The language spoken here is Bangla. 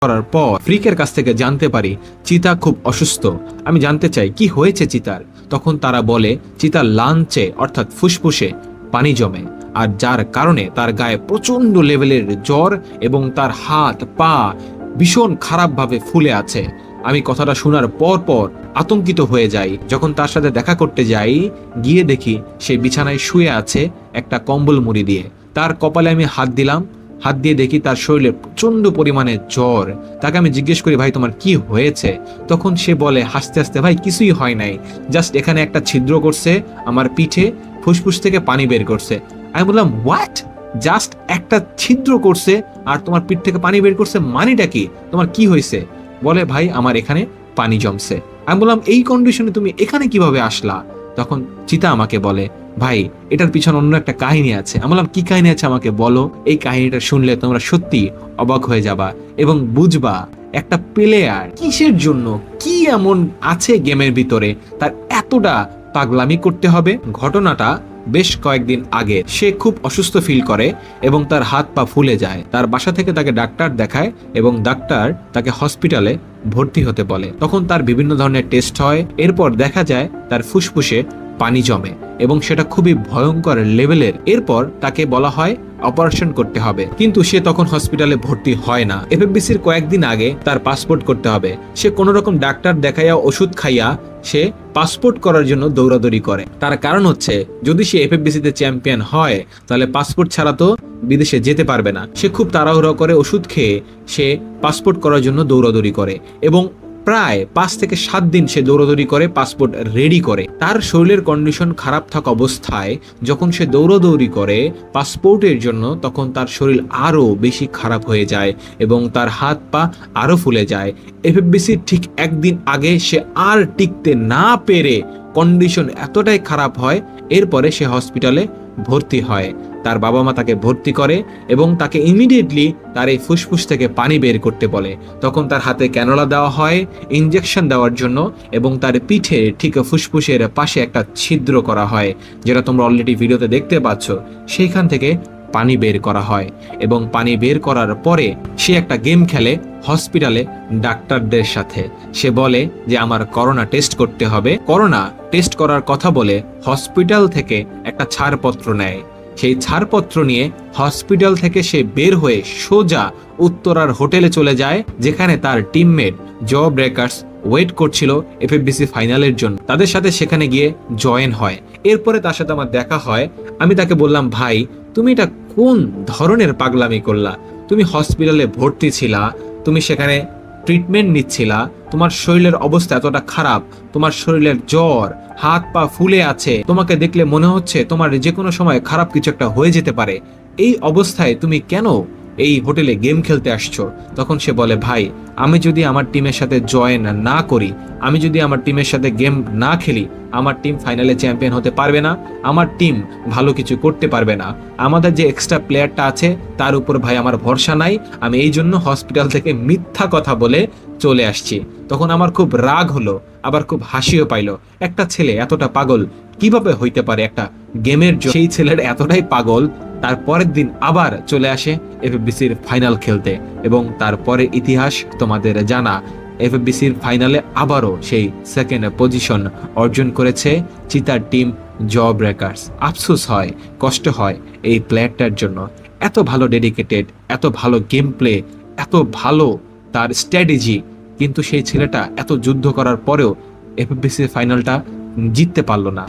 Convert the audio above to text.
করার পর ফ্রিকের কাছ থেকে জানতে পারি চিতা খুব অসুস্থ। আমি জানতে চাই কি হয়েছে চিতার। তখন তারা বলে চিতার লাঞ্চে অর্থাৎ ফুসফুসে পানি জমে, আর যার কারণে তার গায়ে প্রচন্ড লেভেলের জ্বর এবং তার হাত পা ভীষণ খারাপভাবে ফুলে আছে। আমি কথাটা শোনার পর পর আতঙ্কিত হয়ে যাই। যখন তার সাথে দেখা করতে যাই, গিয়ে দেখি সে বিছানায় শুয়ে আছে একটা কম্বল মুড়ি দিয়ে। তার কপালে আমি হাত দিলাম, হাত দিয়ে দেখি তার শরীরে প্রচন্ড পরিমাণে জ্বর। তাকে আমি জিজ্ঞেস করি, ভাই তোমার কি হয়েছে? তখন সে বলে হাসতে হাসতে, ভাই কিছুই হয় নাই, জাস্ট এখানে একটা ছিদ্র করছে আমার পিঠে, ফুসফুস থেকে পানি বের করছে। আমি বললাম হোয়াট? জাস্ট একটা ছিদ্র করছে আর তোমার পিঠ থেকে পানি বের করছে, মানিটা কি? তোমার কি হয়েছে? বলে ভাই আমার এখানে পানি জমছে। আমি বললাম এই কন্ডিশনে তুমি এখানে কিভাবে আসলা? তখন চিতা আমাকে বলে, ভাই এটার পিছনে অন্য একটা কাহিনী আছে। আমি বললাম কি কাহিনী আছে আমাকে বলো। এই কাহিনীটা শুনলে তোমরা সত্যি অবাক হয়ে যাবা এবং বুঝবা একটা প্লেয়ার কিসের জন্য, কি এমন আছে গেমের ভিতরে তার এতটা পাগলামি করতে হবে। ঘটনাটা বেশ কয়েকদিন আগে। সে খুব অসুস্থ ফিল করে এবং তার হাত পা ফুলে যায়। তার বাসা থেকে তাকে ডাক্তার দেখায় এবং ডাক্তার তাকে হসপিটালে ভর্তি হতে বলে। তখন তার বিভিন্ন ধরনের টেস্ট হয়। এরপর দেখা যায় তার ফুসফুসে পানি জমে এবং সেটা খুবই ভয়ঙ্কর লেভেলের। এরপর তাকে বলা হয় অপারেশন করতে হবে, কিন্তু সে তখন হসপিটালে ভর্তি হয় না। এফএফবিসির কয়েকদিন আগে তার পাসপোর্ট করতে হবে। সে কোনো রকম ডাক্তার দেখাইয়া ওষুধ খাইয়া সে পাসপোর্ট করার জন্য দৌড়াদৌড়ি করে। তার কারণ হচ্ছে যদি সে এফএফবিসিতে চ্যাম্পিয়ন হয় তাহলে পাসপোর্ট ছাড়া তো বিদেশে যেতে পারবে না। সে খুব তাড়াহুড়ো করে ওষুধ খেয়ে সে পাসপোর্ট করার জন্য দৌড়াদৌড়ি করে এবং প্রায় 5 থেকে 7 দিন সে দৌড়াদৌড়ি করে পাসপোর্ট রেডি করে। তার শরীরের কন্ডিশন খারাপ থাকা অবস্থায় যখন সে দৌড়াদৌড়ি করে পাসপোর্টের জন্য, তখন তার শরীর আরো বেশি খারাপ হয়ে যায় এবং তার হাত পা আরো ফুলে যায়। এফএফবিসি ঠিক একদিন আগে সে আর টিকতে না পেরে কন্ডিশন এতটাই খারাপ হয়, এরপরে সে হসপিটালে ভর্তি হয়। তার বাবা মা তাকে ভর্তি করে এবং তাকে ইমিডিয়েটলি তার এই ফুসফুস থেকে পানি বের করতে বলে। তখন তার হাতে ক্যানোলা দেওয়া হয় ইনজেকশন দেওয়ার জন্য এবং তার পিঠে ঠিক ফুসফুসের পাশে একটা ছিদ্র করা হয়, যেটা তোমরা অলরেডি ভিডিওতে দেখতে পাচ্ছ। সেইখান থেকে পানি বের করা হয় এবং পানি বের করার পরে সে একটা গেম খেলে হসপিটালে ডাক্তারদের সাথে। সে বলে যে আমার করোনা টেস্ট করতে হবে। করোনা টেস্ট করার কথা বলে হসপিটাল থেকে একটা ছাড়পত্র নেয়। সেই ছাড়পত্র নিয়ে হসপিটাল থেকে সে বের হয়ে সোজা উত্তরার হোটেলে চলে যায়, যেখানে তার টিমমেট জ ব্রেকার্স ওয়েট করছিল এফএফবিসি ফাইনালের জন্য। তাদের সাথে সেখানে গিয়ে জয়েন হয়। এরপরে তার সাথে আমার দেখা হয়। আমি তাকে বললাম, ভাই তুমি এটা কোন ধরনের পাগলামি করলা? তুমি হসপিটালে ভর্তি ছিলা, তুমি সেখানে ট্রিটমেন্ট নিচ্ছিলা, তোমার শরীরের অবস্থা এতটা খারাপ, তোমার শরীরের জ্বর, হাত পা ফুলে আছে, তোমাকে দেখলে মনে হচ্ছে তোমার যে কোনো সময় খারাপ কিছু একটা হয়ে যেতে পারে। এই অবস্থায় তুমি কেন এই হোটেলে গেম খেলতে আসছো? তখন সে বলে, ভাই আমি যদি আমার টিমের সাথে জয়েন না করি, আমি যদি আমার টিমের সাথে গেম না খেলি, আমার টিম ফাইনালে চ্যাম্পিয়ন হতে পারবে না, আমার টিম ভালো কিছু করতে পারবে না। আমাদের যে এক্সট্রা প্লেয়ারটা আছে তার উপর ভাই আমার ভরসা নাই। আমি এই জন্য হসপিটাল থেকে মিথ্যা কথা বলে চলে আসছি। তখন আমার খুব রাগ হলো, আবার খুব হাসিও পাইলো। একটা ছেলে এতটা পাগল কিভাবে হইতে পারে একটা গেমের জন্য? সেই ছেলের এতটাই পাগল তার পরের দিন আবার চলে আসে এফএফবিসির ফাইনাল খেলতে এবং তারপরে ইতিহাস তোমাদের জানা। এফএফবিসির ফাইনালে আবারও সেই সেকেন্ড পজিশন অর্জন করেছে চিতার টিম জ ব্রেকার্স। আফসোস হয়, কষ্ট হয় এই প্লেয়ারটার জন্য। এত ভালো ডেডিকেটেড, এত ভালো গেম প্লে, এত ভালো তার স্ট্র্যাটেজি, কিন্তু সেই ছেলেটা এত যুদ্ধ করার পরেও এফএফবিসির ফাইনালটা জিততে পারলো না।